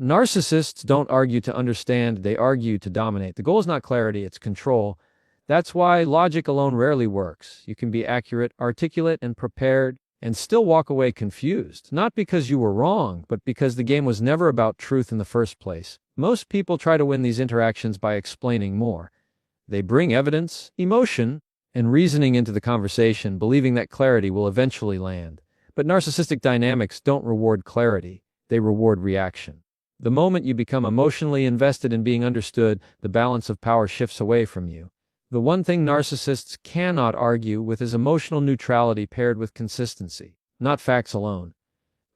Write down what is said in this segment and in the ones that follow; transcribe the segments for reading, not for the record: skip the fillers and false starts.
Narcissists don't argue to understand, they argue to dominate. The goal is not clarity, it's control. That's why logic alone rarely works. You can be accurate, articulate, and prepared, and still walk away confused. Not because you were wrong, but because the game was never about truth in the first place. Most people try to win these interactions by explaining more. They bring evidence, emotion, and reasoning into the conversation, believing that clarity will eventually land. But narcissistic dynamics don't reward clarity, they reward reaction. The moment you become emotionally invested in being understood, the balance of power shifts away from you. The one thing narcissists cannot argue with is emotional neutrality paired with consistency. Not facts alone,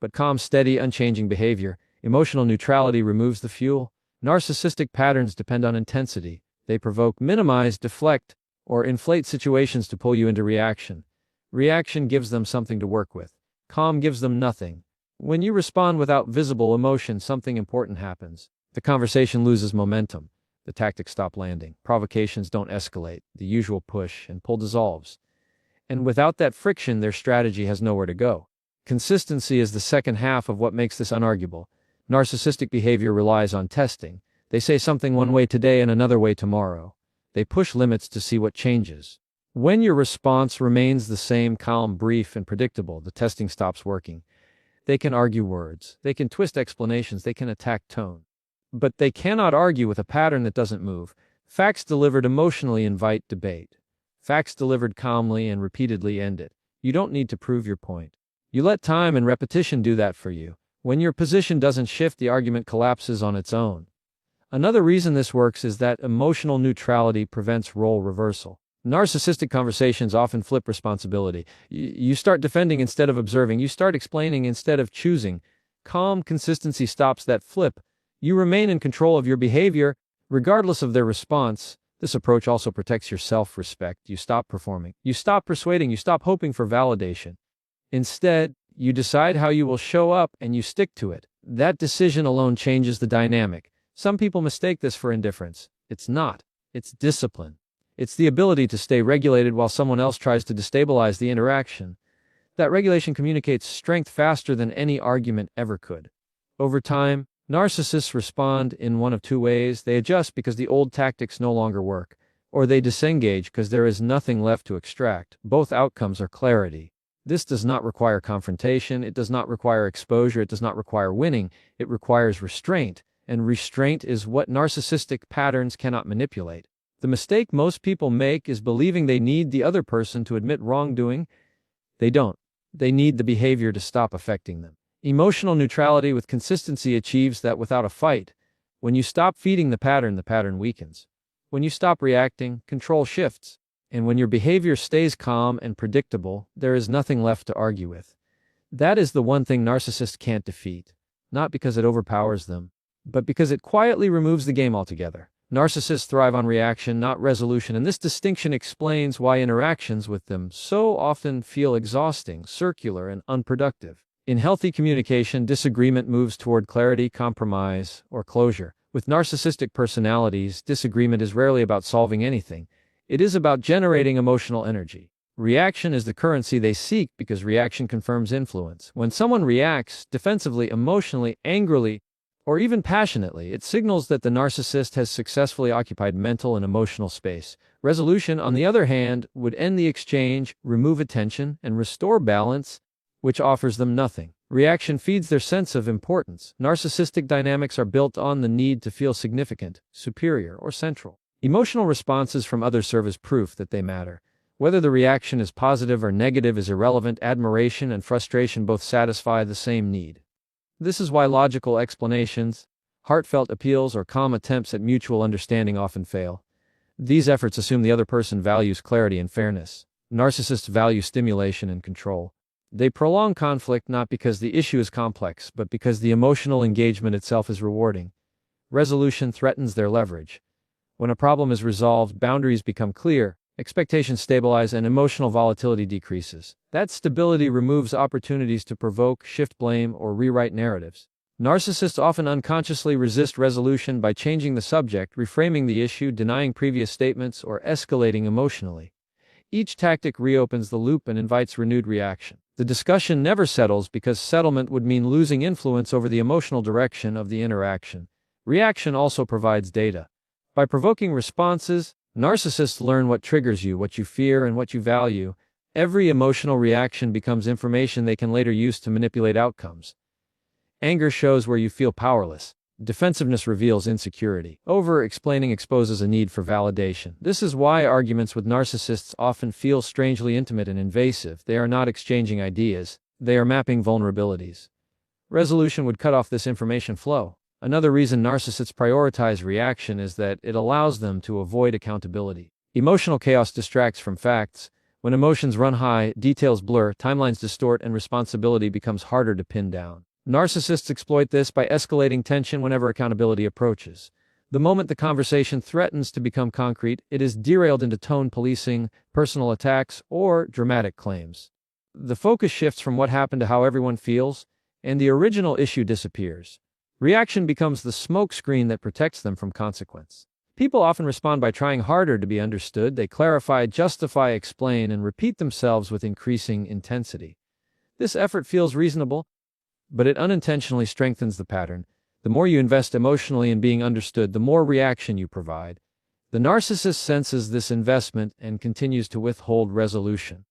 but calm, steady, unchanging behavior. Emotional neutrality removes the fuel. Narcissistic patterns depend on intensity. They provoke, minimize, deflect, or inflate situations to pull you into reaction. Reaction gives them something to work with. Calm gives them nothing. When you respond without visible emotion, something important happens. The conversation loses momentum. The tactics stop landing. Provocations don't escalate. The usual push and pull dissolves. And without that friction, their strategy has nowhere to go. Consistency is the second half of what makes this unarguable. Narcissistic behavior relies on testing. They say something one way today and another way tomorrow. They push limits to see what changes. When your response remains the same, calm, brief, and predictable, the testing stops working. They can argue words. They can twist explanations. They can attack tone. But they cannot argue with a pattern that doesn't move. Facts delivered emotionally invite debate. Facts delivered calmly and repeatedly end it. You don't need to prove your point. You let time and repetition do that for you. When your position doesn't shift, the argument collapses on its own. Another reason this works is that emotional neutrality prevents role reversal. Narcissistic conversations often flip responsibility. You start defending instead of observing. You start explaining instead of choosing. Calm consistency stops that flip. You remain in control of your behavior, regardless of their response. This approach also protects your self-respect. You stop performing. You stop persuading. You stop hoping for validation. Instead, you decide how you will show up and you stick to it. That decision alone changes the dynamic. Some people mistake this for indifference. It's not. It's discipline. It's the ability to stay regulated while someone else tries to destabilize the interaction. That regulation communicates strength faster than any argument ever could. Over time, narcissists respond in one of two ways. They adjust because the old tactics no longer work, or they disengage because there is nothing left to extract. Both outcomes are clarity. This does not require confrontation, it does not require exposure, it does not require winning, it requires restraint, and restraint is what narcissistic patterns cannot manipulate. The mistake most people make is believing they need the other person to admit wrongdoing. They don't. They need the behavior to stop affecting them. Emotional neutrality with consistency achieves that without a fight. When you stop feeding the pattern weakens. When you stop reacting, control shifts. And when your behavior stays calm and predictable, there is nothing left to argue with. That is the one thing narcissists can't defeat. Not because it overpowers them, but because it quietly removes the game altogether. Narcissists thrive on reaction, not resolution, and this distinction explains why interactions with them so often feel exhausting, circular, and unproductive. In healthy communication, disagreement moves toward clarity, compromise, or closure. With narcissistic personalities, disagreement is rarely about solving anything. It is about generating emotional energy. Reaction is the currency they seek because reaction confirms influence. When someone reacts defensively, emotionally, angrily, or even passionately, it signals that the narcissist has successfully occupied mental and emotional space. Resolution, on the other hand, would end the exchange, remove attention, and restore balance, which offers them nothing. Reaction feeds their sense of importance. Narcissistic dynamics are built on the need to feel significant, superior, or central. Emotional responses from others serve as proof that they matter. Whether the reaction is positive or negative is irrelevant. Admiration and frustration both satisfy the same need. This is why logical explanations, heartfelt appeals, or calm attempts at mutual understanding often fail. These efforts assume the other person values clarity and fairness. Narcissists value stimulation and control. They prolong conflict not because the issue is complex, but because the emotional engagement itself is rewarding. Resolution threatens their leverage. When a problem is resolved, boundaries become clear, expectations stabilize, and emotional volatility decreases. That stability removes opportunities to provoke, shift blame, or rewrite narratives. Narcissists often unconsciously resist resolution by changing the subject, reframing the issue, denying previous statements, or escalating emotionally. Each tactic reopens the loop and invites renewed reaction. The discussion never settles because settlement would mean losing influence over the emotional direction of the interaction. Reaction also provides data. By provoking responses, narcissists learn what triggers you, what you fear, and what you value. Every emotional reaction becomes information they can later use to manipulate outcomes. Anger shows where you feel powerless. Defensiveness reveals insecurity. Over-explaining exposes a need for validation. This is why arguments with narcissists often feel strangely intimate and invasive. They are not exchanging ideas, they are mapping vulnerabilities. Resolution would cut off this information flow. Another reason narcissists prioritize reaction is that it allows them to avoid accountability. Emotional chaos distracts from facts. When emotions run high, details blur, timelines distort, and responsibility becomes harder to pin down. Narcissists exploit this by escalating tension whenever accountability approaches. The moment the conversation threatens to become concrete, it is derailed into tone policing, personal attacks, or dramatic claims. The focus shifts from what happened to how everyone feels, and the original issue disappears. Reaction becomes the smokescreen that protects them from consequence. People often respond by trying harder to be understood. They clarify, justify, explain, and repeat themselves with increasing intensity. This effort feels reasonable, but it unintentionally strengthens the pattern. The more you invest emotionally in being understood, the more reaction you provide. The narcissist senses this investment and continues to withhold resolution.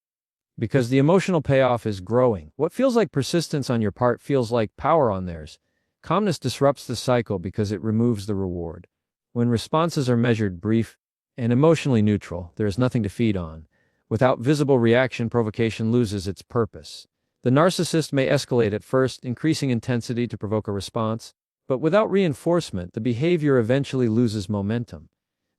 Because the emotional payoff is growing. What feels like persistence on your part feels like power on theirs. Calmness disrupts the cycle because it removes the reward. When responses are measured, brief, and emotionally neutral, there is nothing to feed on. Without visible reaction, provocation loses its purpose. The narcissist may escalate at first, increasing intensity to provoke a response, but without reinforcement, the behavior eventually loses momentum.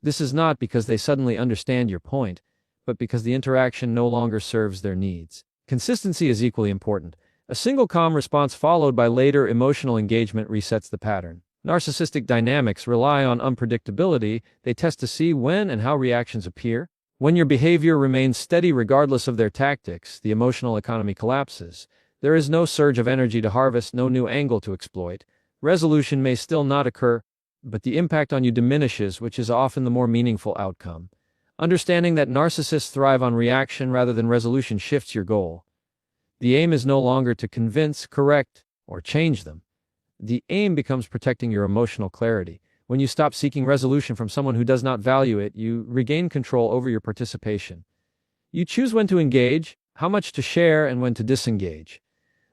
This is not because they suddenly understand your point, but because the interaction no longer serves their needs. Consistency is equally important. A single calm response followed by later emotional engagement resets the pattern. Narcissistic dynamics rely on unpredictability. They test to see when and how reactions appear. When your behavior remains steady regardless of their tactics, the emotional economy collapses. There is no surge of energy to harvest, no new angle to exploit. Resolution may still not occur, but the impact on you diminishes, which is often the more meaningful outcome. Understanding that narcissists thrive on reaction rather than resolution shifts your goal. The aim is no longer to convince, correct, or change them. The aim becomes protecting your emotional clarity. When you stop seeking resolution from someone who does not value it, you regain control over your participation. You choose when to engage, how much to share, and when to disengage.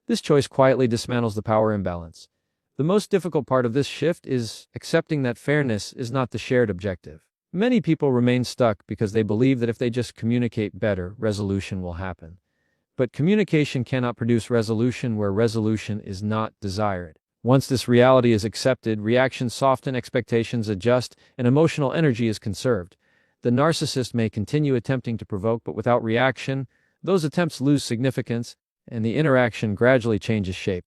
This choice quietly dismantles the power imbalance. The most difficult part of this shift is accepting that fairness is not the shared objective. Many people remain stuck because they believe that if they just communicate better, resolution will happen. But communication cannot produce resolution where resolution is not desired. Once this reality is accepted, reactions soften, expectations adjust, and emotional energy is conserved. The narcissist may continue attempting to provoke, but without reaction, those attempts lose significance, and the interaction gradually changes shape.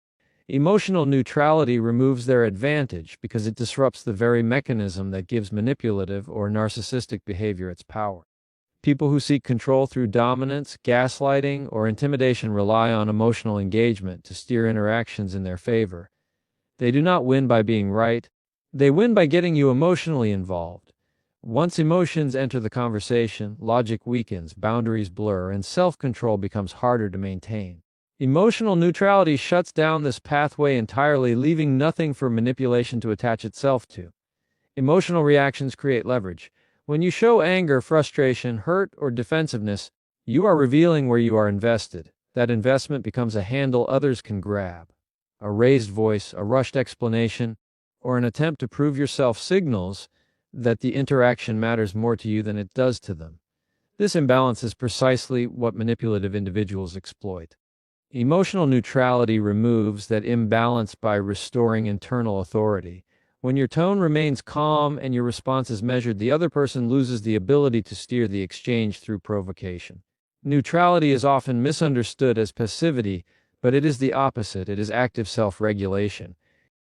Emotional neutrality removes their advantage because it disrupts the very mechanism that gives manipulative or narcissistic behavior its power. People who seek control through dominance, gaslighting, or intimidation rely on emotional engagement to steer interactions in their favor. They do not win by being right. They win by getting you emotionally involved. Once emotions enter the conversation, logic weakens, boundaries blur, and self-control becomes harder to maintain. Emotional neutrality shuts down this pathway entirely, leaving nothing for manipulation to attach itself to. Emotional reactions create leverage. When you show anger, frustration, hurt, or defensiveness, you are revealing where you are invested. That investment becomes a handle others can grab. A raised voice, a rushed explanation, or an attempt to prove yourself signals that the interaction matters more to you than it does to them. This imbalance is precisely what manipulative individuals exploit. Emotional neutrality removes that imbalance by restoring internal authority. When your tone remains calm and your response is measured, the other person loses the ability to steer the exchange through provocation. Neutrality is often misunderstood as passivity, but it is the opposite. It is active self-regulation.